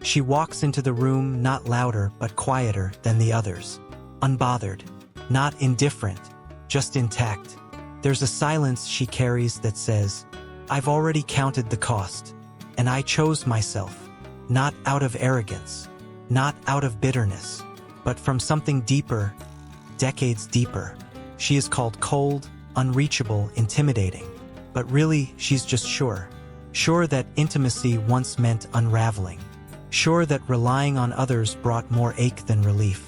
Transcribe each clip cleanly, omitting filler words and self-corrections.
She walks into the room not louder but quieter than the others. Unbothered. Not indifferent. Just intact. There's a silence she carries that says, "I've already counted the cost. And I chose myself. Not out of arrogance. Not out of bitterness. But from something deeper, decades deeper." She is called cold, unreachable, intimidating. But really, she's just sure. Sure that intimacy once meant unraveling. Sure that relying on others brought more ache than relief.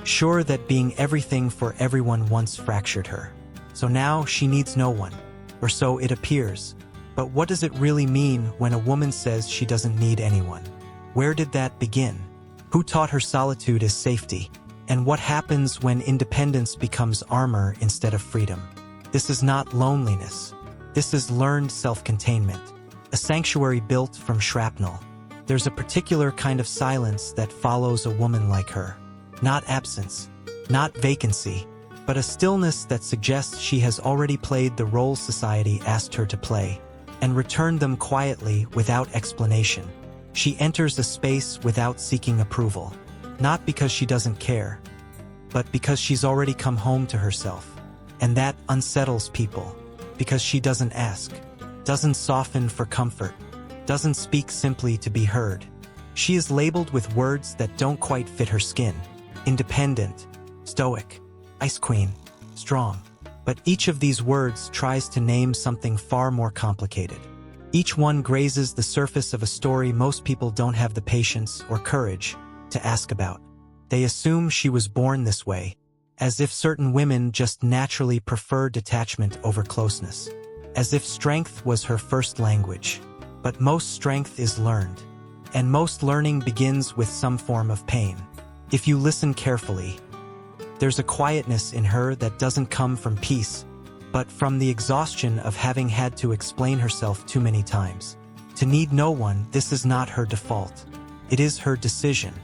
Sure that being everything for everyone once fractured her. So now she needs no one. Or so it appears. But what does it really mean when a woman says she doesn't need anyone? Where did that begin? Who taught her solitude is safety? And what happens when independence becomes armor instead of freedom? This is not loneliness. This is learned self-containment. A sanctuary built from shrapnel. There's a particular kind of silence that follows a woman like her. Not absence, not vacancy, but a stillness that suggests she has already played the role society asked her to play, and returned them quietly without explanation. She enters a space without seeking approval, not because she doesn't care, but because she's already come home to herself. And that unsettles people, because she doesn't ask, doesn't soften for comfort, doesn't speak simply to be heard. She is labeled with words that don't quite fit her skin. Independent, stoic, ice queen, strong. But each of these words tries to name something far more complicated. Each one grazes the surface of a story most people don't have the patience or courage to ask about. They assume she was born this way, as if certain women just naturally prefer detachment over closeness, as if strength was her first language. But most strength is learned, and most learning begins with some form of pain. If you listen carefully, there's a quietness in her that doesn't come from peace, but from the exhaustion of having had to explain herself too many times. To need no one, this is not her default. It is her decision,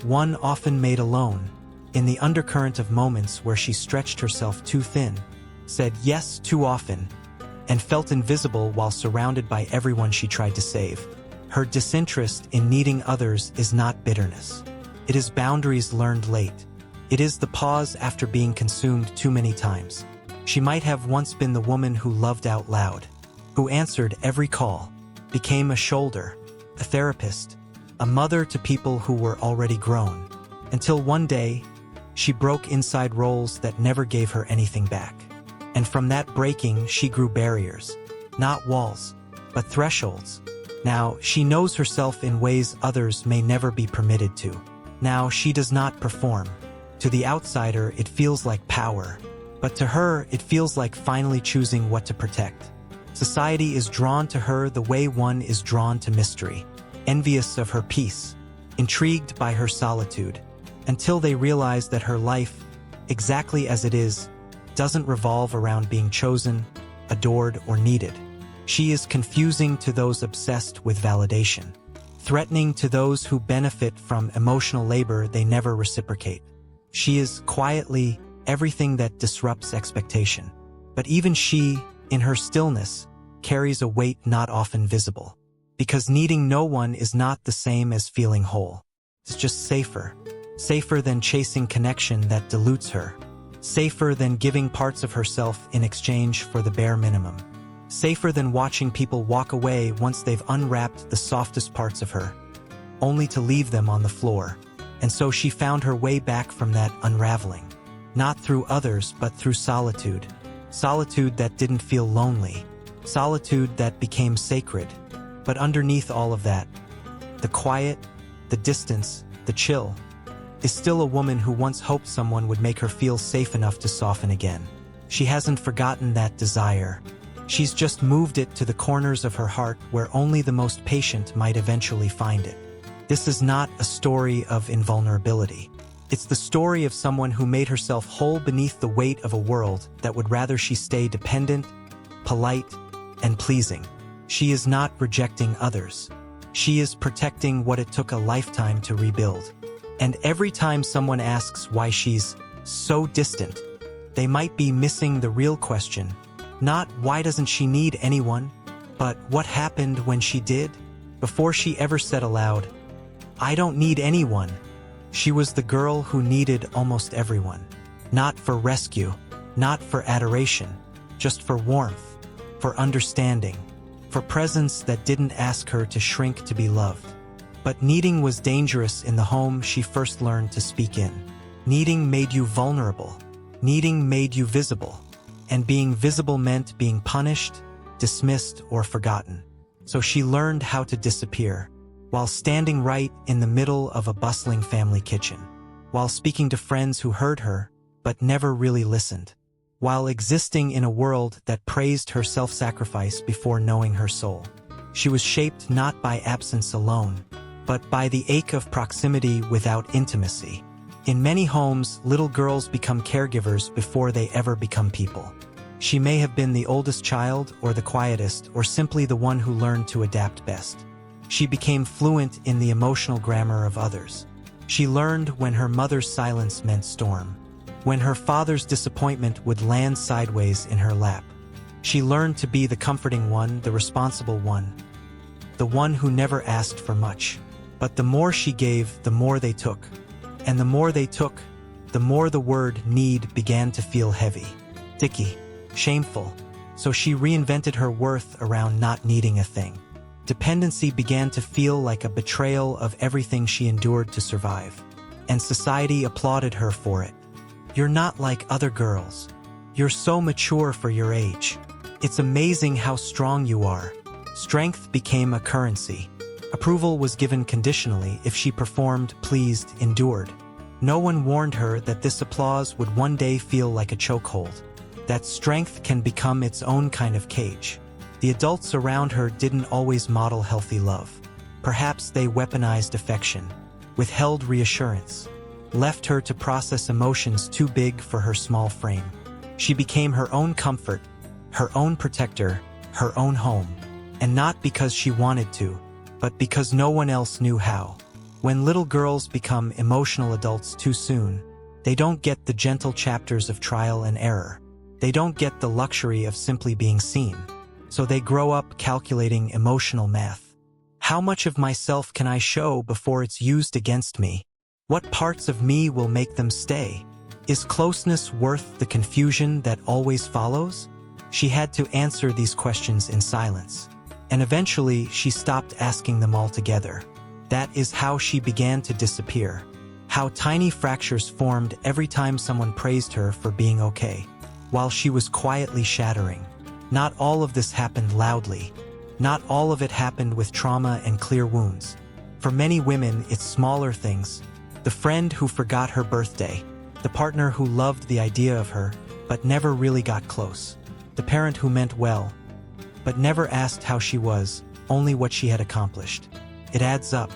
one often made alone, in the undercurrent of moments where she stretched herself too thin, said yes too often, and felt invisible while surrounded by everyone she tried to save. Her disinterest in needing others is not bitterness. It is boundaries learned late. It is the pause after being consumed too many times. She might have once been the woman who loved out loud, who answered every call, became a shoulder, a therapist, a mother to people who were already grown, until one day, she broke inside roles that never gave her anything back. And from that breaking, she grew barriers, not walls, but thresholds. Now, she knows herself in ways others may never be permitted to. Now, she does not perform. To the outsider, it feels like power, but to her, it feels like finally choosing what to protect. Society is drawn to her the way one is drawn to mystery, envious of her peace, intrigued by her solitude, until they realize that her life, exactly as it is, doesn't revolve around being chosen, adored, or needed. She is confusing to those obsessed with validation, threatening to those who benefit from emotional labor they never reciprocate. She is quietly everything that disrupts expectation. But even she, in her stillness, carries a weight not often visible. Because needing no one is not the same as feeling whole. It's just safer. Safer than chasing connection that dilutes her. Safer than giving parts of herself in exchange for the bare minimum. Safer than watching people walk away once they've unwrapped the softest parts of her, only to leave them on the floor. And so she found her way back from that unraveling. Not through others, but through solitude. Solitude that didn't feel lonely. Solitude that became sacred. But underneath all of that, the quiet, the distance, the chill, is still a woman who once hoped someone would make her feel safe enough to soften again. She hasn't forgotten that desire. She's just moved it to the corners of her heart where only the most patient might eventually find it. This is not a story of invulnerability. It's the story of someone who made herself whole beneath the weight of a world that would rather she stay dependent, polite, and pleasing. She is not rejecting others. She is protecting what it took a lifetime to rebuild. And every time someone asks why she's so distant, they might be missing the real question. Not why doesn't she need anyone, but what happened when she did? Before she ever said aloud, I don't need anyone. She was the girl who needed almost everyone. Not for rescue, not for adoration, just for warmth, for understanding, for presence that didn't ask her to shrink to be loved. But needing was dangerous in the home she first learned to speak in. Needing made you vulnerable. Needing made you visible. And being visible meant being punished, dismissed, or forgotten. So she learned how to disappear, while standing right in the middle of a bustling family kitchen, while speaking to friends who heard her, but never really listened, while existing in a world that praised her self-sacrifice before knowing her soul. She was shaped not by absence alone, but by the ache of proximity without intimacy. In many homes, little girls become caregivers before they ever become people. She may have been the oldest child, or the quietest, or simply the one who learned to adapt best. She became fluent in the emotional grammar of others. She learned when her mother's silence meant storm, when her father's disappointment would land sideways in her lap. She learned to be the comforting one, the responsible one, the one who never asked for much. But the more she gave, the more they took. And the more they took, the more the word need began to feel heavy, sticky, shameful. So she reinvented her worth around not needing a thing. Dependency began to feel like a betrayal of everything she endured to survive. And society applauded her for it. You're not like other girls. You're so mature for your age. It's amazing how strong you are. Strength became a currency. Approval was given conditionally. If she performed, pleased, endured. No one warned her that this applause would one day feel like a chokehold, that strength can become its own kind of cage. The adults around her didn't always model healthy love. Perhaps they weaponized affection, withheld reassurance, left her to process emotions too big for her small frame. She became her own comfort, her own protector, her own home. And not because she wanted to, but because no one else knew how. When little girls become emotional adults too soon, they don't get the gentle chapters of trial and error. They don't get the luxury of simply being seen. So they grow up calculating emotional math. How much of myself can I show before it's used against me? What parts of me will make them stay? Is closeness worth the confusion that always follows? She had to answer these questions in silence. And eventually, she stopped asking them altogether. That is how she began to disappear. How tiny fractures formed every time someone praised her for being okay, while she was quietly shattering. Not all of this happened loudly. Not all of it happened with trauma and clear wounds. For many women, it's smaller things. The friend who forgot her birthday. The partner who loved the idea of her, but never really got close. The parent who meant well, but never asked how she was, only what she had accomplished. It adds up,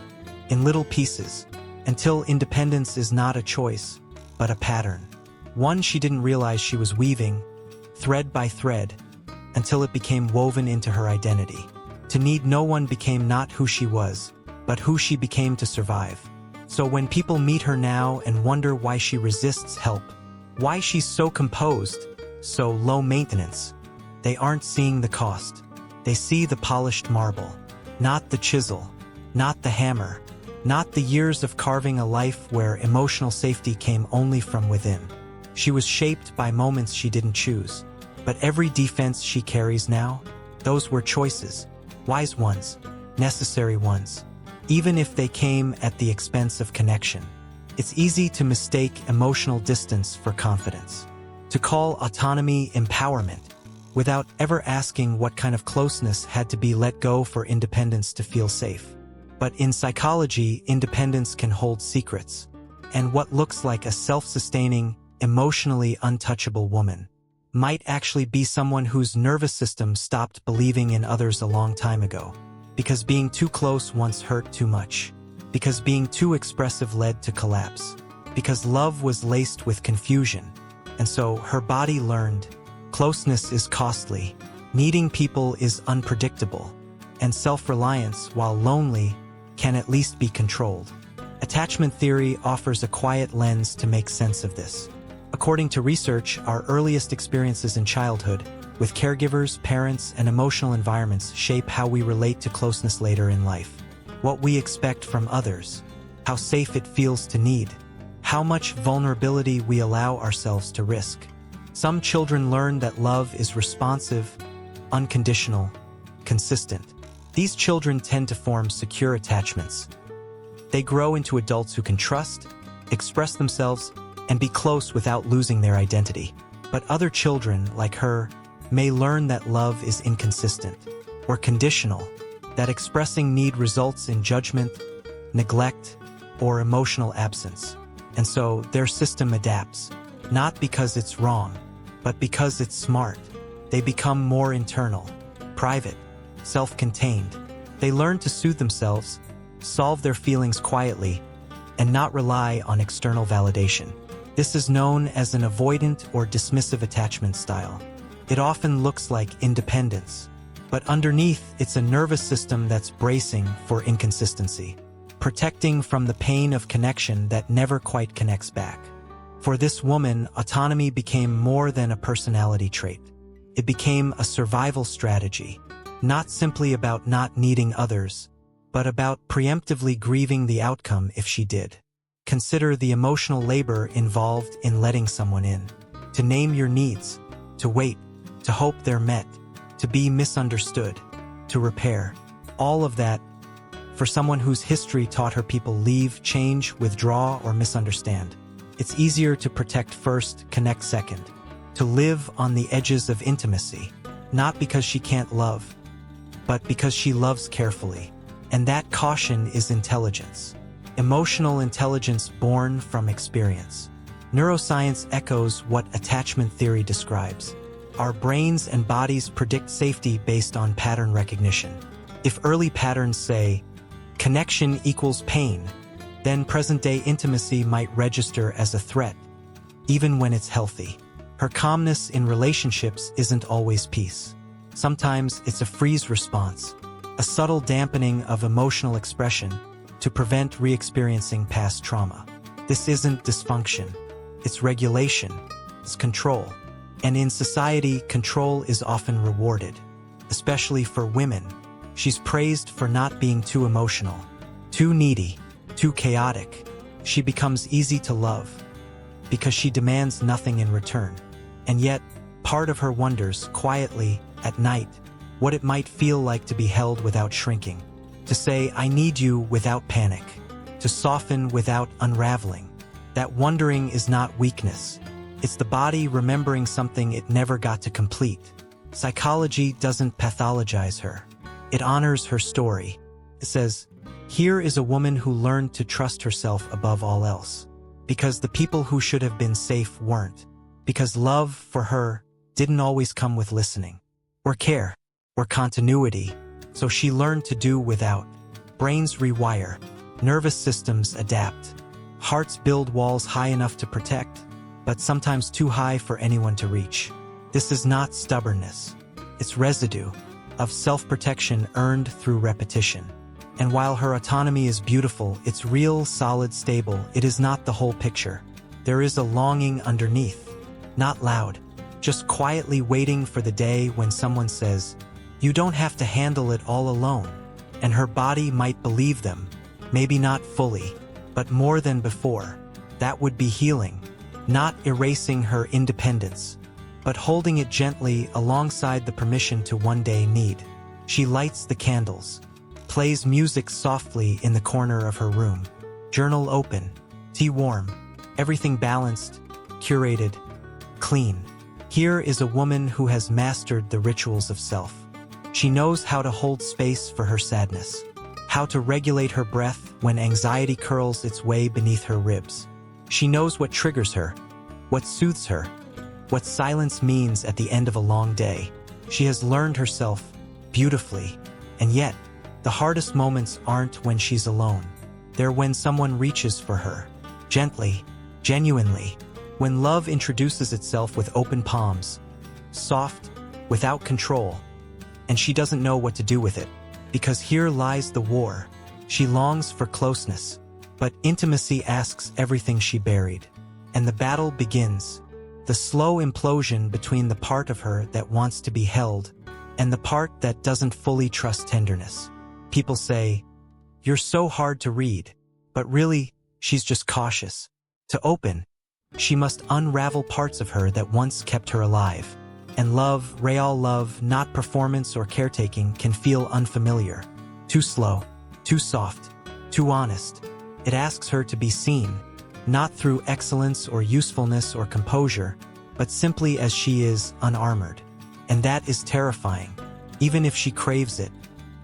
in little pieces, until independence is not a choice, but a pattern. One she didn't realize she was weaving, thread by thread, until it became woven into her identity. To need no one became not who she was, but who she became to survive. So when people meet her now and wonder why she resists help, why she's so composed, so low maintenance, they aren't seeing the cost. They see the polished marble, not the chisel, not the hammer, not the years of carving a life where emotional safety came only from within. She was shaped by moments she didn't choose, but every defense she carries now, those were choices, wise ones, necessary ones, even if they came at the expense of connection. It's easy to mistake emotional distance for confidence, to call autonomy empowerment, without ever asking what kind of closeness had to be let go for independence to feel safe. But in psychology, independence can hold secrets, and what looks like a self-sustaining, emotionally untouchable woman might actually be someone whose nervous system stopped believing in others a long time ago, because being too close once hurt too much, because being too expressive led to collapse, because love was laced with confusion, and so her body learned closeness is costly, needing people is unpredictable, and self-reliance, while lonely, can at least be controlled. Attachment theory offers a quiet lens to make sense of this. According to research, our earliest experiences in childhood, with caregivers, parents, and emotional environments shape how we relate to closeness later in life. What we expect from others, how safe it feels to need, how much vulnerability we allow ourselves to risk. Some children learn that love is responsive, unconditional, consistent. These children tend to form secure attachments. They grow into adults who can trust, express themselves, and be close without losing their identity. But other children, like her, may learn that love is inconsistent or conditional, that expressing need results in judgment, neglect, or emotional absence. And so their system adapts, not because it's wrong, but because it's smart. They become more internal, private, self-contained. They learn to soothe themselves, solve their feelings quietly, and not rely on external validation. This is known as an avoidant or dismissive attachment style. It often looks like independence, but underneath it's a nervous system that's bracing for inconsistency, protecting from the pain of connection that never quite connects back. For this woman, autonomy became more than a personality trait. It became a survival strategy, not simply about not needing others, but about preemptively grieving the outcome if she did. Consider the emotional labor involved in letting someone in. To name your needs, to wait, to hope they're met, to be misunderstood, to repair. All of that for someone whose history taught her people leave, change, withdraw, or misunderstand. It's easier to protect first, connect second. To live on the edges of intimacy, not because she can't love, but because she loves carefully. And that caution is intelligence. Emotional intelligence born from experience. Neuroscience echoes what attachment theory describes. Our brains and bodies predict safety based on pattern recognition. If early patterns say, connection equals pain, then present-day intimacy might register as a threat, even when it's healthy. Her calmness in relationships isn't always peace. Sometimes it's a freeze response, a subtle dampening of emotional expression to prevent re-experiencing past trauma. This isn't dysfunction, it's regulation, it's control. And in society, control is often rewarded, especially for women. She's praised for not being too emotional, too needy, too chaotic. She becomes easy to love because she demands nothing in return. And yet, part of her wonders, quietly, at night, what it might feel like to be held without shrinking, to say, I need you without panic, to soften without unraveling. That wondering is not weakness. It's the body remembering something it never got to complete. Psychology doesn't pathologize her. It honors her story. It says, here is a woman who learned to trust herself above all else. Because the people who should have been safe weren't. Because love, for her, didn't always come with listening, or care, or continuity. So she learned to do without. Brains rewire. Nervous systems adapt. Hearts build walls high enough to protect, but sometimes too high for anyone to reach. This is not stubbornness. It's residue of self-protection earned through repetition. And while her autonomy is beautiful, it's real, solid, stable, it is not the whole picture. There is a longing underneath. Not loud, just quietly waiting for the day when someone says, you don't have to handle it all alone. And her body might believe them, maybe not fully, but more than before. That would be healing, not erasing her independence, but holding it gently alongside the permission to one day need. She lights the candles, plays music softly in the corner of her room, journal open, tea warm, everything balanced, curated, clean. Here is a woman who has mastered the rituals of self. She knows how to hold space for her sadness, how to regulate her breath when anxiety curls its way beneath her ribs. She knows what triggers her, what soothes her, what silence means at the end of a long day. She has learned herself beautifully, and yet, the hardest moments aren't when she's alone. They're when someone reaches for her, gently, genuinely, when love introduces itself with open palms, soft, without control, and she doesn't know what to do with it. Because here lies the war. She longs for closeness, but intimacy asks everything she buried. And the battle begins. The slow implosion between the part of her that wants to be held and the part that doesn't fully trust tenderness. People say, you're so hard to read. But really, she's just cautious. To open, she must unravel parts of her that once kept her alive. And love, real love, not performance or caretaking, can feel unfamiliar. Too slow, too soft, too honest. It asks her to be seen, not through excellence or usefulness or composure, but simply as she is, unarmored. And that is terrifying, even if she craves it,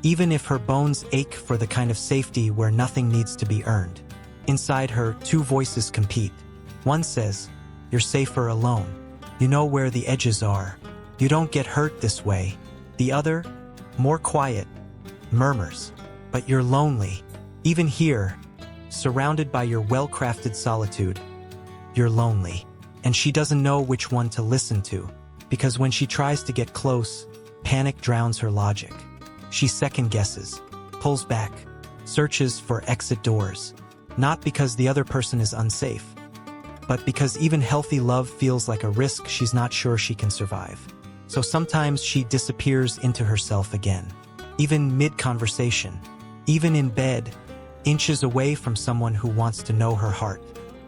even if her bones ache for the kind of safety where nothing needs to be earned. Inside her, two voices compete. One says, "You're safer alone. You know where the edges are. You don't get hurt this way." The other, more quiet, murmurs, "But you're lonely. Even here, surrounded by your well-crafted solitude, you're lonely." And she doesn't know which one to listen to, because when she tries to get close, panic drowns her logic. She second-guesses, pulls back, searches for exit doors, not because the other person is unsafe, but because even healthy love feels like a risk she's not sure she can survive. So sometimes she disappears into herself again, even mid-conversation, even in bed, inches away from someone who wants to know her heart.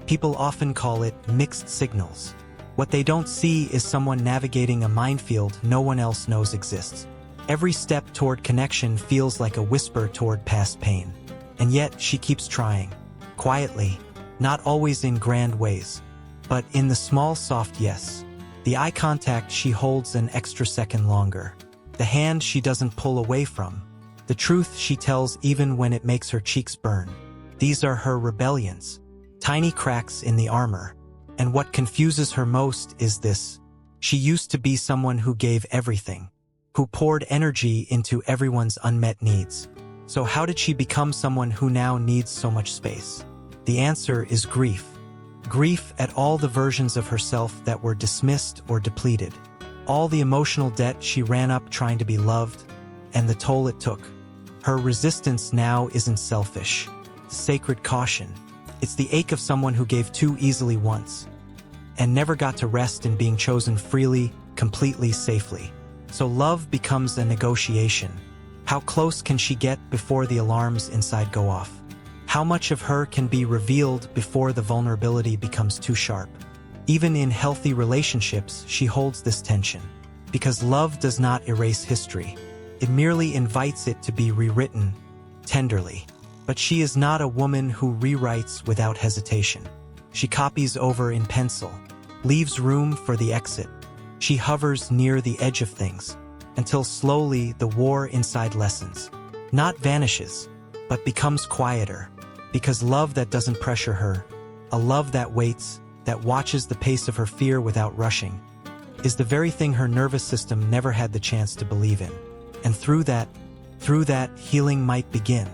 People often call it mixed signals. What they don't see is someone navigating a minefield no one else knows exists. Every step toward connection feels like a whisper toward past pain. And yet she keeps trying, quietly, not always in grand ways, but in the small soft yes. The eye contact she holds an extra second longer. The hand she doesn't pull away from. The truth she tells even when it makes her cheeks burn. These are her rebellions, tiny cracks in the armor. And what confuses her most is this. She used to be someone who gave everything, who poured energy into everyone's unmet needs. So how did she become someone who now needs so much space? The answer is grief. Grief at all the versions of herself that were dismissed or depleted. All the emotional debt she ran up trying to be loved, and the toll it took. Her resistance now isn't selfish, sacred caution. It's the ache of someone who gave too easily once, and never got to rest in being chosen freely, completely, safely. So love becomes a negotiation. How close can she get before the alarms inside go off? How much of her can be revealed before the vulnerability becomes too sharp? Even in healthy relationships, she holds this tension. Because love does not erase history. It merely invites it to be rewritten, tenderly. But she is not a woman who rewrites without hesitation. She copies over in pencil, leaves room for the exit. She hovers near the edge of things, until slowly the war inside lessens. Not vanishes, but becomes quieter. Because love that doesn't pressure her, a love that waits, that watches the pace of her fear without rushing, is the very thing her nervous system never had the chance to believe in. And through that, healing might begin.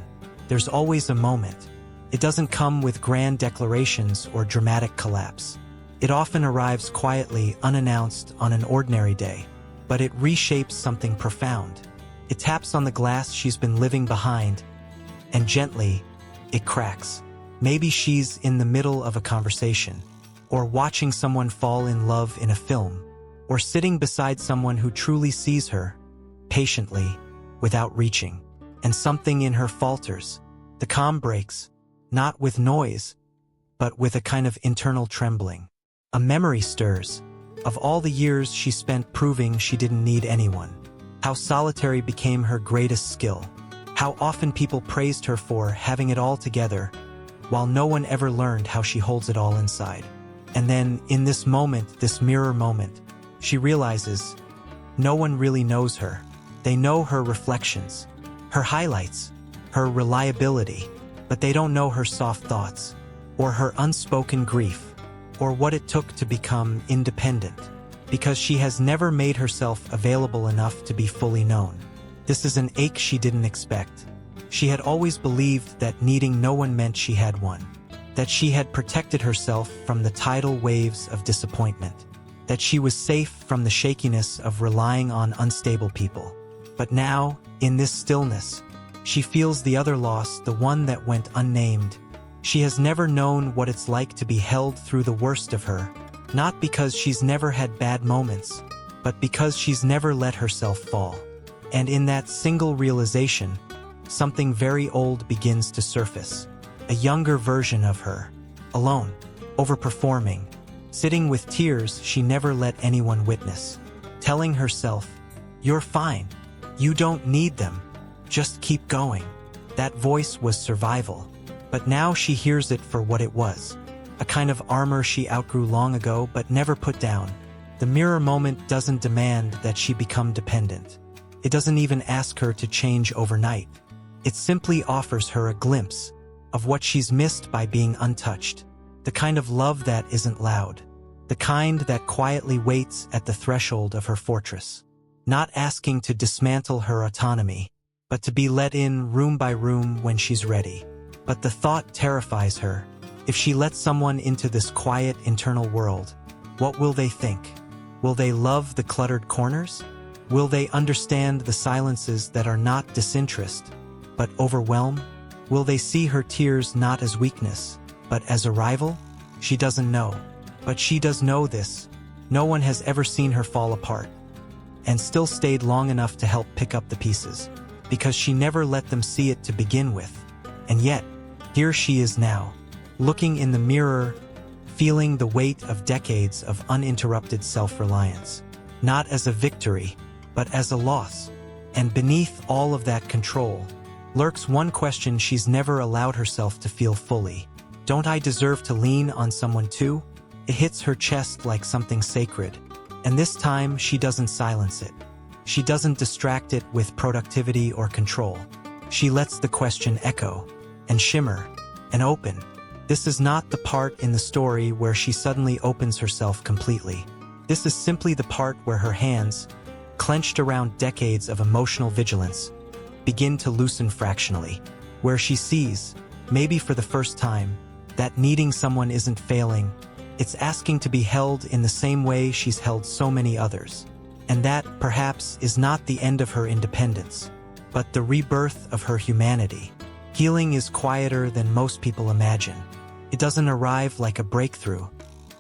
There's always a moment. It doesn't come with grand declarations or dramatic collapse. It often arrives quietly, unannounced, on an ordinary day. But it reshapes something profound. It taps on the glass she's been living behind, and gently, it cracks. Maybe she's in the middle of a conversation, or watching someone fall in love in a film, or sitting beside someone who truly sees her, patiently, without reaching. And something in her falters. The calm breaks, not with noise, but with a kind of internal trembling. A memory stirs, of all the years she spent proving she didn't need anyone. How solitary became her greatest skill. How often people praised her for having it all together, while no one ever learned how she holds it all inside. And then, in this moment, this mirror moment, she realizes, no one really knows her. They know her reflections, her highlights, her reliability, but they don't know her soft thoughts, or her unspoken grief, or what it took to become independent, because she has never made herself available enough to be fully known. This is an ache she didn't expect. She had always believed that needing no one meant she had one, that she had protected herself from the tidal waves of disappointment, that she was safe from the shakiness of relying on unstable people. But now, in this stillness, she feels the other loss, the one that went unnamed. She has never known what it's like to be held through the worst of her, not because she's never had bad moments, but because she's never let herself fall. And in that single realization, something very old begins to surface. a younger version of her, alone, overperforming, sitting with tears she never let anyone witness, telling herself, "You're fine. You don't need them. Just keep going." That voice was survival, but now she hears it for what it was, a kind of armor she outgrew long ago but never put down. The mirror moment doesn't demand that she become dependent. It doesn't even ask her to change overnight. It simply offers her a glimpse of what she's missed by being untouched, the kind of love that isn't loud, the kind that quietly waits at the threshold of her fortress, not asking to dismantle her autonomy, but to be let in room by room when she's ready. But the thought terrifies her. If she lets someone into this quiet internal world, what will they think? Will they love the cluttered corners? Will they understand the silences that are not disinterest, but overwhelm? Will they see her tears not as weakness, but as a rival? She doesn't know. But she does know this. No one has ever seen her fall apart, and still stayed long enough to help pick up the pieces, because she never let them see it to begin with. And yet, here she is now, looking in the mirror, feeling the weight of decades of uninterrupted self-reliance, not as a victory, but as a loss. And beneath all of that control lurks one question she's never allowed herself to feel fully. Don't I deserve to lean on someone too? It hits her chest like something sacred, and this time she doesn't silence it. She doesn't distract it with productivity or control. She lets the question echo, and shimmer, and open. This is not the part in the story where she suddenly opens herself completely. This is simply the part where her hands, clenched around decades of emotional vigilance, begin to loosen fractionally, where she sees, maybe for the first time, that needing someone isn't failing, it's asking to be held in the same way she's held so many others. And that, perhaps, is not the end of her independence, but the rebirth of her humanity. Healing is quieter than most people imagine. It doesn't arrive like a breakthrough.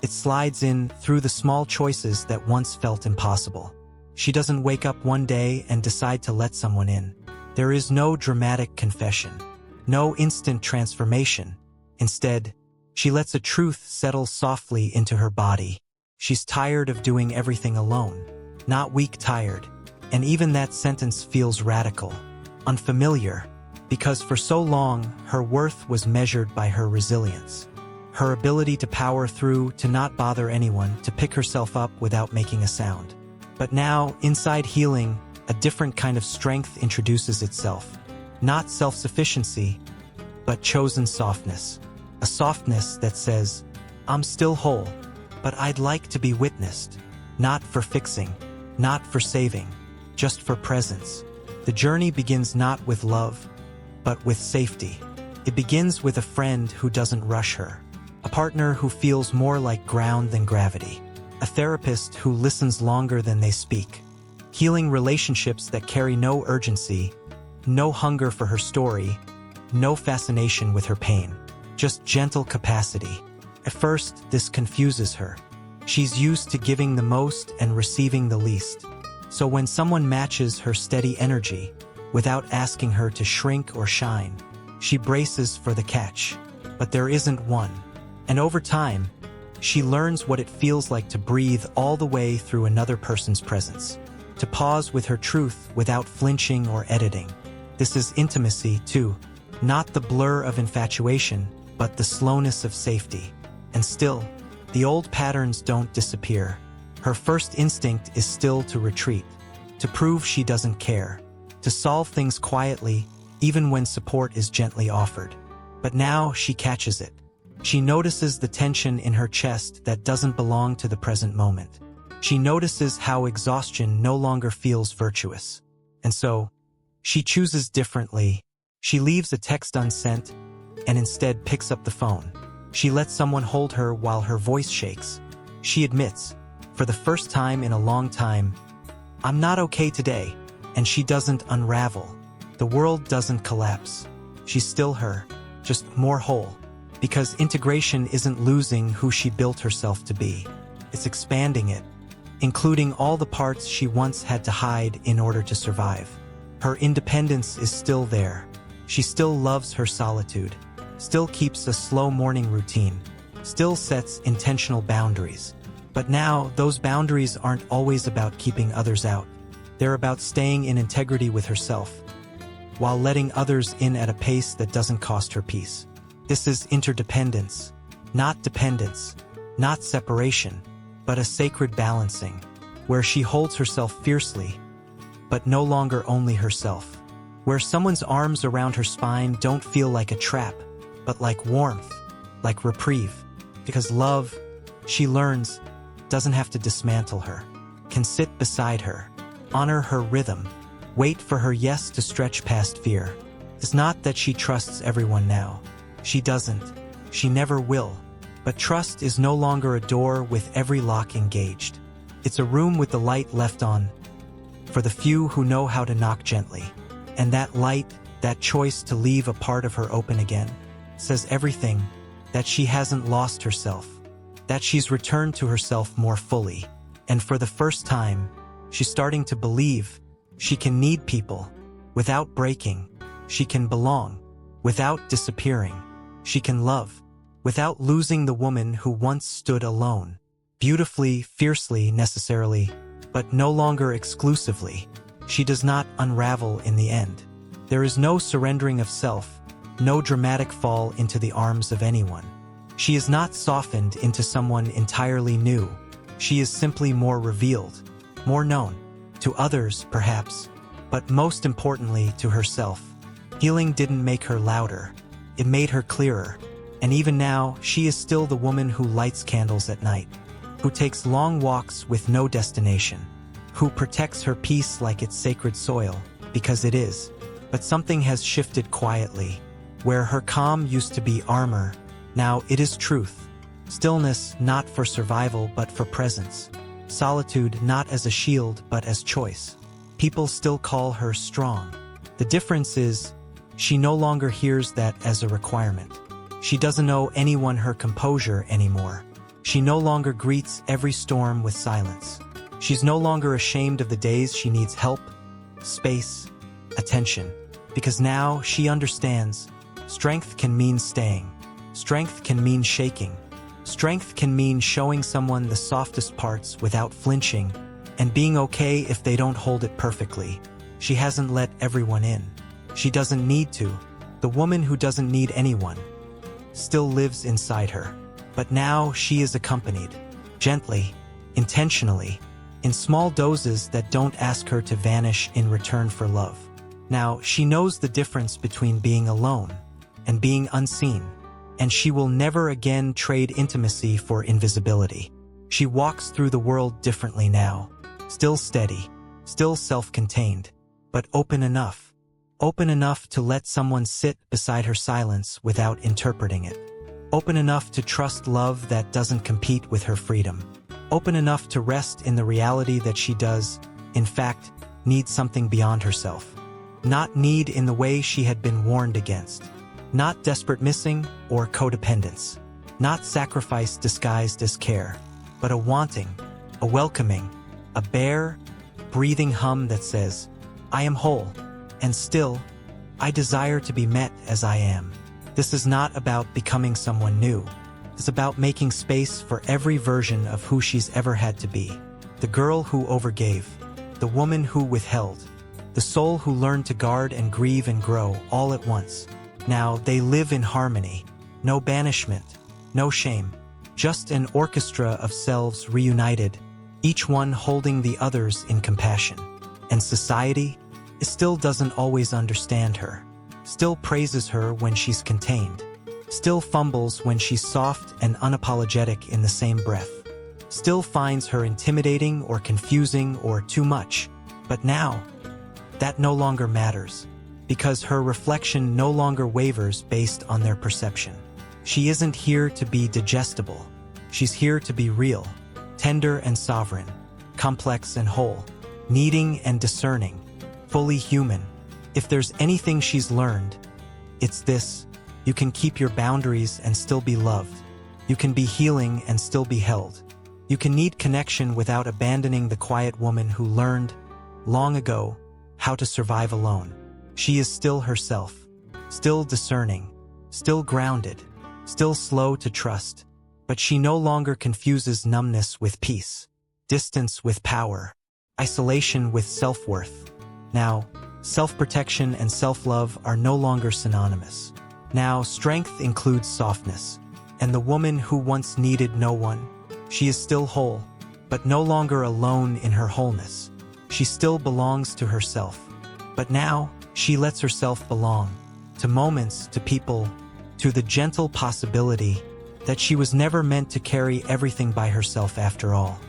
It slides in through the small choices that once felt impossible. She doesn't wake up one day and decide to let someone in. There is no dramatic confession, no instant transformation. Instead, she lets a truth settle softly into her body. She's tired of doing everything alone, not weak tired. And even that sentence feels radical, unfamiliar, because for so long her worth was measured by her resilience, her ability to power through, to not bother anyone, to pick herself up without making a sound. But now, inside healing, a different kind of strength introduces itself. Not self-sufficiency, but chosen softness. A softness that says, "I'm still whole, but I'd like to be witnessed, not for fixing, not for saving, just for presence." The journey begins not with love, but with safety. It begins with a friend who doesn't rush her, a partner who feels more like ground than gravity, a therapist who listens longer than they speak, healing relationships that carry no urgency, no hunger for her story, no fascination with her pain, just gentle capacity. At first, this confuses her. She's used to giving the most and receiving the least. So when someone matches her steady energy, without asking her to shrink or shine, she braces for the catch. But there isn't one. And over time, she learns what it feels like to breathe all the way through another person's presence, to pause with her truth without flinching or editing. This is intimacy, too, not the blur of infatuation, but the slowness of safety. And still, the old patterns don't disappear. Her first instinct is still to retreat, to prove she doesn't care, to solve things quietly, even when support is gently offered. But now she catches it. She notices the tension in her chest that doesn't belong to the present moment. She notices how exhaustion no longer feels virtuous. And so, she chooses differently. She leaves a text unsent and instead picks up the phone. She lets someone hold her while her voice shakes. She admits, for the first time in a long time, "I'm not okay today." And she doesn't unravel. The world doesn't collapse. She's still her, just more whole. Because integration isn't losing who she built herself to be. It's expanding it, including all the parts she once had to hide in order to survive. Her independence is still there. She still loves her solitude, still keeps a slow morning routine, still sets intentional boundaries. But now, those boundaries aren't always about keeping others out. They're about staying in integrity with herself, while letting others in at a pace that doesn't cost her peace. This is interdependence, not dependence, not separation, but a sacred balancing, where she holds herself fiercely, but no longer only herself. Where someone's arms around her spine don't feel like a trap, but like warmth, like reprieve. Because love, she learns, doesn't have to dismantle her, can sit beside her, honor her rhythm, wait for her yes to stretch past fear. It's not that she trusts everyone now. She doesn't. She never will. But trust is no longer a door with every lock engaged. It's a room with the light left on, for the few who know how to knock gently. And that light, that choice to leave a part of her open again, says everything: that she hasn't lost herself, that she's returned to herself more fully. And for the first time, she's starting to believe she can need people without breaking. She can belong without disappearing. She can love without losing the woman who once stood alone, beautifully, fiercely, necessarily, but no longer exclusively. She does not unravel in the end. There is no surrendering of self, no dramatic fall into the arms of anyone. She is not softened into someone entirely new. She is simply more revealed, more known, to others perhaps, but most importantly to herself. Healing didn't make her louder, it made her clearer. And even now, she is still the woman who lights candles at night, who takes long walks with no destination, who protects her peace like it's sacred soil, because it is. But something has shifted quietly. Where her calm used to be armor, now it is truth. Stillness not for survival but for presence. Solitude not as a shield but as choice. People still call her strong. The difference is, she no longer hears that as a requirement. She doesn't owe anyone her composure anymore. She no longer greets every storm with silence. She's no longer ashamed of the days she needs help, space, attention. Because now she understands, strength can mean staying. Strength can mean shaking. Strength can mean showing someone the softest parts without flinching, and being okay if they don't hold it perfectly. She hasn't let everyone in. She doesn't need to. The woman who doesn't need anyone still lives inside her. But now she is accompanied, gently, intentionally, in small doses that don't ask her to vanish in return for love. Now she knows the difference between being alone and being unseen, and she will never again trade intimacy for invisibility. She walks through the world differently now, still steady, still self-contained, but open enough to let someone sit beside her silence without interpreting it. Open enough to trust love that doesn't compete with her freedom. Open enough to rest in the reality that she does, in fact, need something beyond herself. Not need in the way she had been warned against. Not desperate missing or codependence. Not sacrifice disguised as care, but a wanting, a welcoming, a bare, breathing hum that says, I am whole, and still, I desire to be met as I am. This is not about becoming someone new. It's about making space for every version of who she's ever had to be. The girl who overgave, the woman who withheld, the soul who learned to guard and grieve and grow all at once. Now they live in harmony, no banishment, no shame, just an orchestra of selves reunited, each one holding the others in compassion. And society still doesn't always understand her, still praises her when she's contained, still fumbles when she's soft and unapologetic in the same breath, still finds her intimidating or confusing or too much. But now, that no longer matters, because her reflection no longer wavers based on their perception. She isn't here to be digestible. She's here to be real, tender and sovereign, complex and whole, needing and discerning, fully human. If there's anything she's learned, it's this: you can keep your boundaries and still be loved. You can be healing and still be held. You can need connection without abandoning the quiet woman who learned, long ago, how to survive alone. She is still herself, still discerning, still grounded, still slow to trust. But she no longer confuses numbness with peace, distance with power, isolation with self-worth. Now, self-protection and self-love are no longer synonymous. Now, strength includes softness, and the woman who once needed no one, she is still whole, but no longer alone in her wholeness. She still belongs to herself, but now she lets herself belong to moments, to people, to the gentle possibility that she was never meant to carry everything by herself after all.